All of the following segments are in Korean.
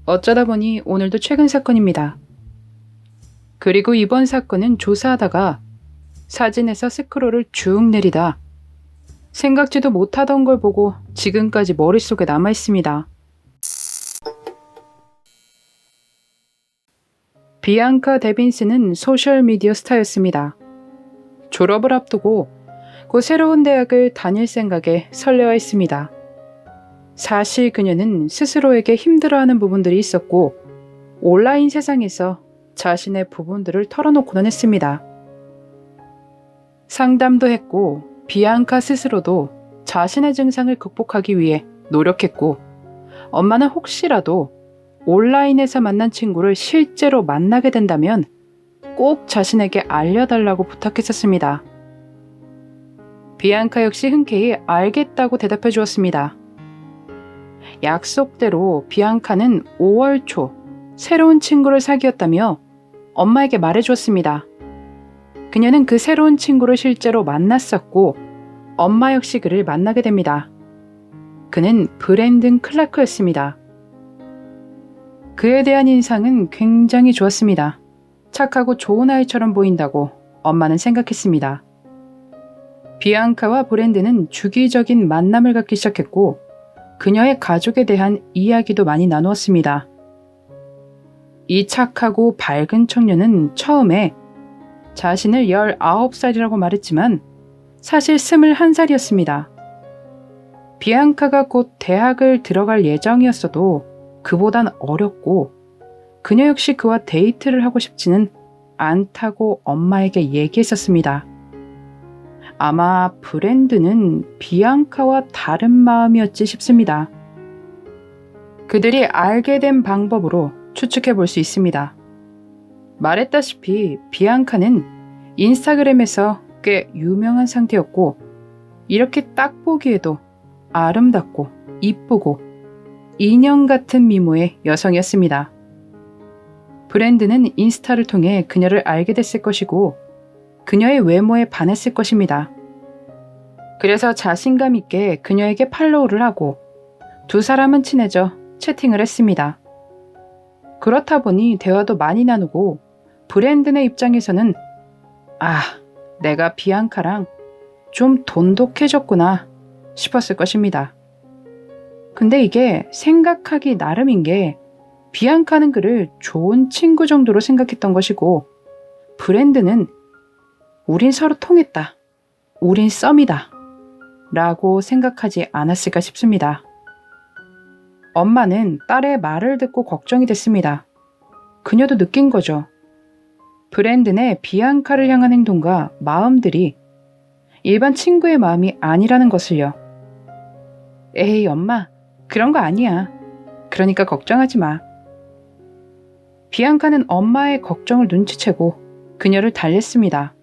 어쩌다 보니 오늘도 최근 사건입니다. 그리고 이번 사건은 조사하다가 사진에서 스크롤을 쭉 내리다 생각지도 못하던 걸 보고 지금까지 머릿속에 남아 있습니다. 비앙카 데빈스는 소셜미디어 스타였습니다. 졸업을 앞두고 곧 새로운 대학을 다닐 생각에 설레어 있습니다. 사실 그녀는 스스로에게 힘들어하는 부분들이 있었고 온라인 세상에서 자신의 부분들을 털어놓고는 했습니다. 상담도 했고 비앙카 스스로도 자신의 증상을 극복하기 위해 노력했고 엄마는 혹시라도 온라인에서 만난 친구를 실제로 만나게 된다면 꼭 자신에게 알려달라고 부탁했었습니다. 비앙카 역시 흔쾌히 알겠다고 대답해 주었습니다. 약속대로 비앙카는 5월 초 새로운 친구를 사귀었다며 엄마에게 말해 주었습니다. 그녀는 그 새로운 친구를 실제로 만났었고 엄마 역시 그를 만나게 됩니다. 그는 브랜든 클라크였습니다. 그에 대한 인상은 굉장히 좋았습니다. 착하고 좋은 아이처럼 보인다고 엄마는 생각했습니다. 비앙카와 브랜든은 주기적인 만남을 갖기 시작했고 그녀의 가족에 대한 이야기도 많이 나누었습니다. 이 착하고 밝은 청년은 처음에 자신을 19살이라고 말했지만 사실 21살이었습니다. 비앙카가 곧 대학을 들어갈 예정이었어도 그보단 어렸고 그녀 역시 그와 데이트를 하고 싶지는 않다고 엄마에게 얘기했었습니다. 아마 브랜드는 비앙카와 다른 마음이었지 싶습니다. 그들이 알게 된 방법으로 추측해 볼 수 있습니다. 말했다시피 비앙카는 인스타그램에서 꽤 유명한 상태였고 이렇게 딱 보기에도 아름답고 이쁘고 인형 같은 미모의 여성이었습니다. 브랜드는 인스타를 통해 그녀를 알게 됐을 것이고 그녀의 외모에 반했을 것입니다. 그래서 자신감 있게 그녀에게 팔로우를 하고 두 사람은 친해져 채팅을 했습니다. 그렇다 보니 대화도 많이 나누고 브랜든의 입장에서는 내가 비앙카랑 좀 돈독해졌구나 싶었을 것입니다. 근데 이게 생각하기 나름인 게 비앙카는 그를 좋은 친구 정도로 생각했던 것이고 브랜드는 우린 서로 통했다. 우린 썸이다. 라고 생각하지 않았을까 싶습니다. 엄마는 딸의 말을 듣고 걱정이 됐습니다. 그녀도 느낀 거죠. 브랜든의 비앙카를 향한 행동과 마음들이 일반 친구의 마음이 아니라는 것을요. 에이 엄마, 그런 거 아니야. 그러니까 걱정하지 마. 비앙카는 엄마의 걱정을 눈치채고 그녀를 달랬습니다.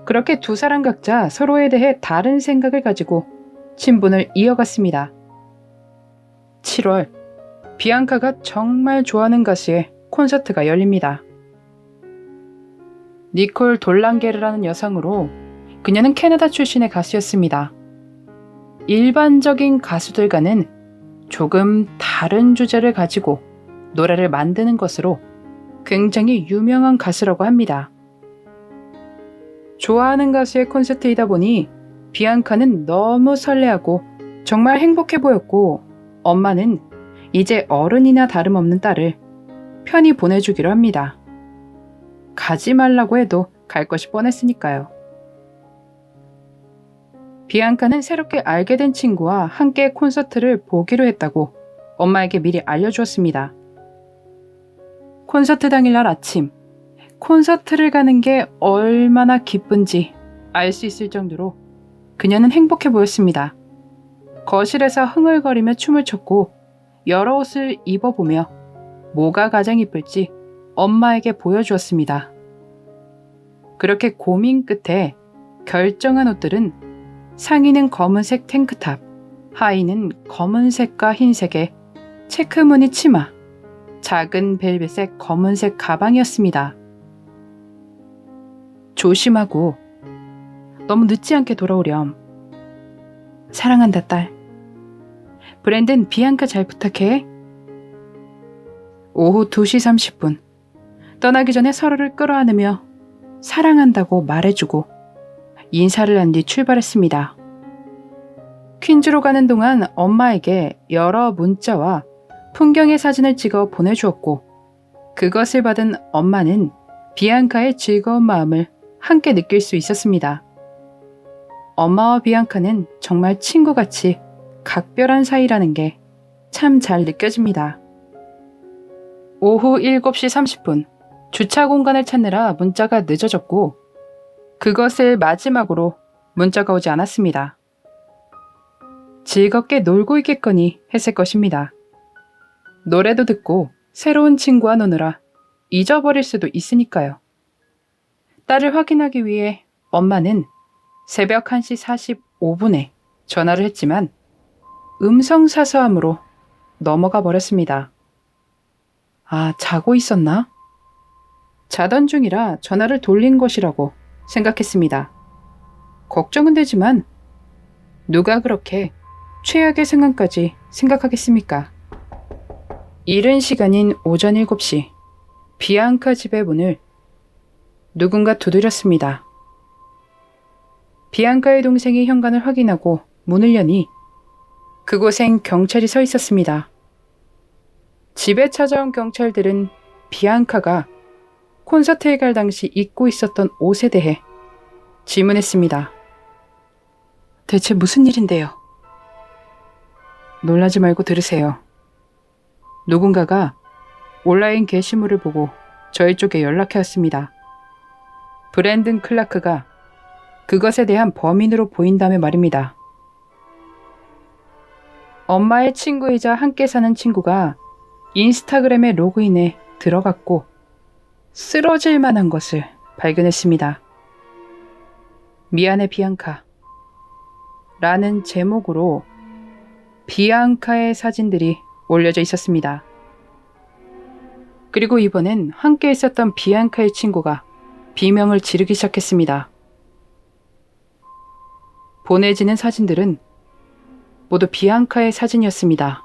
그렇게 두 사람 각자 서로에 대해 다른 생각을 가지고 친분을 이어갔습니다. 7월, 비앙카가 정말 좋아하는 가수의 콘서트가 열립니다. 니콜 돌랑게르라는 여성으로 그녀는 캐나다 출신의 가수였습니다. 일반적인 가수들과는 조금 다른 주제를 가지고 노래를 만드는 것으로 굉장히 유명한 가수라고 합니다. 좋아하는 가수의 콘서트이다 보니 비앙카는 너무 설레하고 정말 행복해 보였고 엄마는 이제 어른이나 다름없는 딸을 편히 보내주기로 합니다. 가지 말라고 해도 갈 것이 뻔했으니까요. 비앙카는 새롭게 알게 된 친구와 함께 콘서트를 보기로 했다고 엄마에게 미리 알려주었습니다. 콘서트 당일날 아침, 콘서트를 가는 게 얼마나 기쁜지 알 수 있을 정도로 그녀는 행복해 보였습니다. 거실에서 흥얼거리며 춤을 췄고 여러 옷을 입어보며 뭐가 가장 이쁠지 엄마에게 보여주었습니다. 그렇게 고민 끝에 결정한 옷들은 상의는 검은색 탱크탑, 하의는 검은색과 흰색의 체크무늬 치마, 작은 벨벳의 검은색 가방이었습니다. 조심하고 너무 늦지 않게 돌아오렴. 사랑한다 딸. 브랜든 비앙카 잘 부탁해. 오후 2시 30분. 떠나기 전에 서로를 끌어안으며 사랑한다고 말해주고 인사를 한 뒤 출발했습니다. 퀸즈로 가는 동안 엄마에게 여러 문자와 풍경의 사진을 찍어 보내주었고 그것을 받은 엄마는 비앙카의 즐거운 마음을 함께 느낄 수 있었습니다. 엄마와 비앙카는 정말 친구같이 각별한 사이라는 게 참 잘 느껴집니다. 오후 7시 30분 주차 공간을 찾느라 문자가 늦어졌고 그것을 마지막으로 문자가 오지 않았습니다. 즐겁게 놀고 있겠거니 했을 것입니다. 노래도 듣고 새로운 친구와 노느라 잊어버릴 수도 있으니까요. 딸을 확인하기 위해 엄마는 새벽 1시 45분에 전화를 했지만 음성 사서함으로 넘어가 버렸습니다. 아, 자고 있었나? 자던 중이라 전화를 돌린 것이라고 생각했습니다. 걱정은 되지만 누가 그렇게 최악의 상황까지 생각하겠습니까? 이른 시간인 오전 7시 비앙카 집의 문을 누군가 두드렸습니다. 비앙카의 동생이 현관을 확인하고 문을 여니 그곳엔 경찰이 서 있었습니다. 집에 찾아온 경찰들은 비앙카가 콘서트에 갈 당시 입고 있었던 옷에 대해 질문했습니다. 대체 무슨 일인데요? 놀라지 말고 들으세요. 누군가가 온라인 게시물을 보고 저희 쪽에 연락해 왔습니다. 브랜든 클라크가 그것에 대한 범인으로 보인다며 말입니다. 엄마의 친구이자 함께 사는 친구가 인스타그램에 로그인해 들어갔고 쓰러질 만한 것을 발견했습니다. 미안해 비앙카 라는 제목으로 비앙카의 사진들이 올려져 있었습니다. 그리고 이번엔 함께 있었던 비앙카의 친구가 비명을 지르기 시작했습니다. 보내지는 사진들은 모두 비앙카의 사진이었습니다.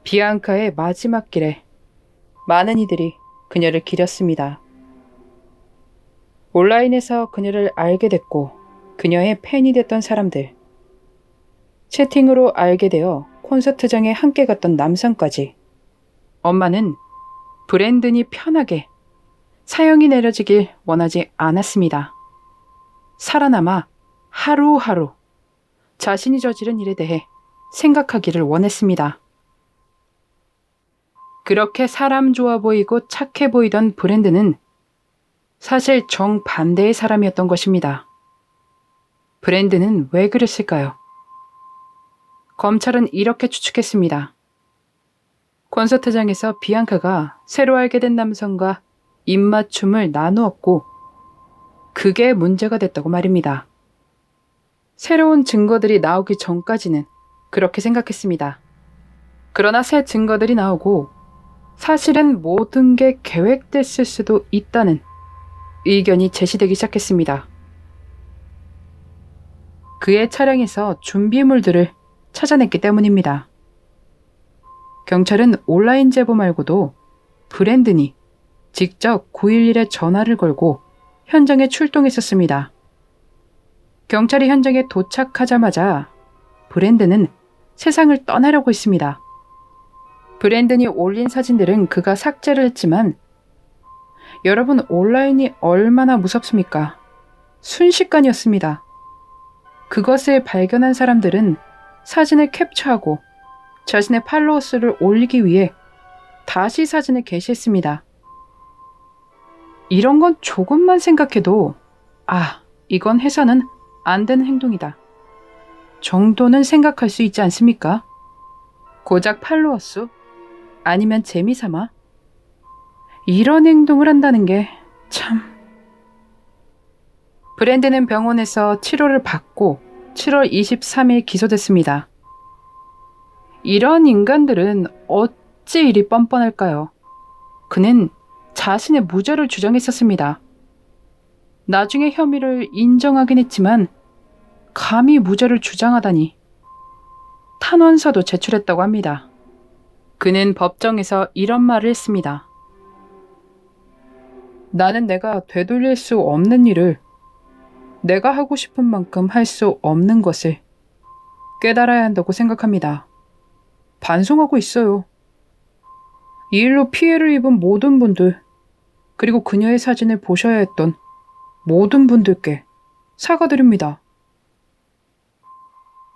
비앙카의 마지막 길에 많은 이들이 그녀를 기렸습니다. 온라인에서 그녀를 알게 됐고 그녀의 팬이 됐던 사람들, 채팅으로 알게 되어 콘서트장에 함께 갔던 남성까지 엄마는 브랜든이 편하게 사형이 내려지길 원하지 않았습니다. 살아남아 하루하루 자신이 저지른 일에 대해 생각하기를 원했습니다. 그렇게 사람 좋아 보이고 착해 보이던 브랜든은 사실 정반대의 사람이었던 것입니다. 브랜든은 왜 그랬을까요? 검찰은 이렇게 추측했습니다. 콘서트장에서 비앙카가 새로 알게 된 남성과 입맞춤을 나누었고 그게 문제가 됐다고 말입니다. 새로운 증거들이 나오기 전까지는 그렇게 생각했습니다. 그러나 새 증거들이 나오고 사실은 모든 게 계획됐을 수도 있다는 의견이 제시되기 시작했습니다. 그의 차량에서 준비물들을 찾아냈기 때문입니다. 경찰은 온라인 제보 말고도 브랜든이 직접 911에 전화를 걸고 현장에 출동했었습니다. 경찰이 현장에 도착하자마자 브랜든은 세상을 떠나려고 했습니다. 브랜든이 올린 사진들은 그가 삭제를 했지만 여러분 온라인이 얼마나 무섭습니까? 순식간이었습니다. 그것을 발견한 사람들은 사진을 캡처하고 자신의 팔로워 수를 올리기 위해 다시 사진을 게시했습니다. 이런 건 조금만 생각해도 이건 해서는 안 되는 행동이다 정도는 생각할 수 있지 않습니까? 고작 팔로워 수? 아니면 재미삼아? 이런 행동을 한다는 게 참... 브랜든은 병원에서 치료를 받고 7월 23일 기소됐습니다. 이런 인간들은 어찌 이리 뻔뻔할까요? 그는 자신의 무죄를 주장했었습니다. 나중에 혐의를 인정하긴 했지만 감히 무죄를 주장하다니 탄원서도 제출했다고 합니다. 그는 법정에서 이런 말을 했습니다. 나는 내가 되돌릴 수 없는 일을, 내가 하고 싶은 만큼 할 수 없는 것을 깨달아야 한다고 생각합니다. 반성하고 있어요. 이 일로 피해를 입은 모든 분들, 그리고 그녀의 사진을 보셔야 했던 모든 분들께 사과드립니다.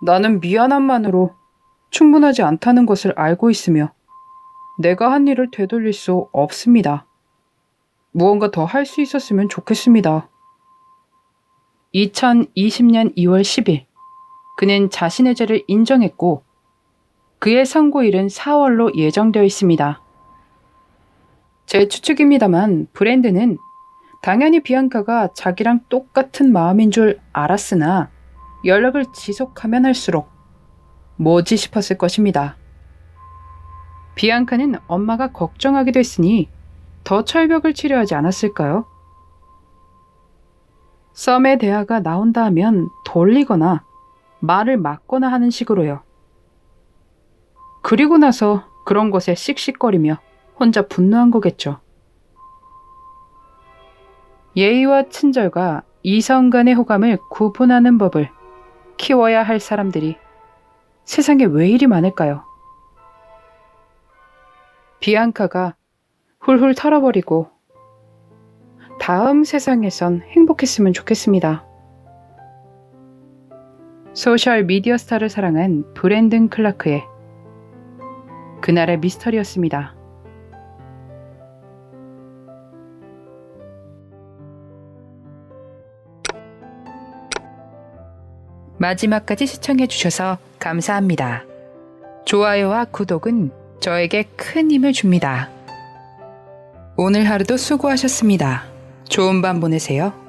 나는 미안함만으로 충분하지 않다는 것을 알고 있으며 내가 한 일을 되돌릴 수 없습니다. 무언가 더 할 수 있었으면 좋겠습니다. 2020년 2월 10일, 그는 자신의 죄를 인정했고 그의 선고일은 4월로 예정되어 있습니다. 제 추측입니다만 브랜든은 당연히 비앙카가 자기랑 똑같은 마음인 줄 알았으나 연락을 지속하면 할수록 뭐지 싶었을 것입니다. 비앙카는 엄마가 걱정하기도 했으니 더 철벽을 치료하지 않았을까요? 썸의 대화가 나온다 하면 돌리거나 말을 막거나 하는 식으로요. 그리고 나서 그런 것에 씩씩거리며 혼자 분노한 거겠죠. 예의와 친절과 이성 간의 호감을 구분하는 법을 키워야 할 사람들이 세상에 왜 이리 많을까요? 비앙카가 훌훌 털어버리고 다음 세상에선 행복했으면 좋겠습니다. 소셜 미디어 스타를 사랑한 브랜든 클라크의 그날의 미스터리였습니다. 마지막까지 시청해주셔서 감사합니다. 좋아요와 구독은 저에게 큰 힘을 줍니다. 오늘 하루도 수고하셨습니다. 좋은 밤 보내세요.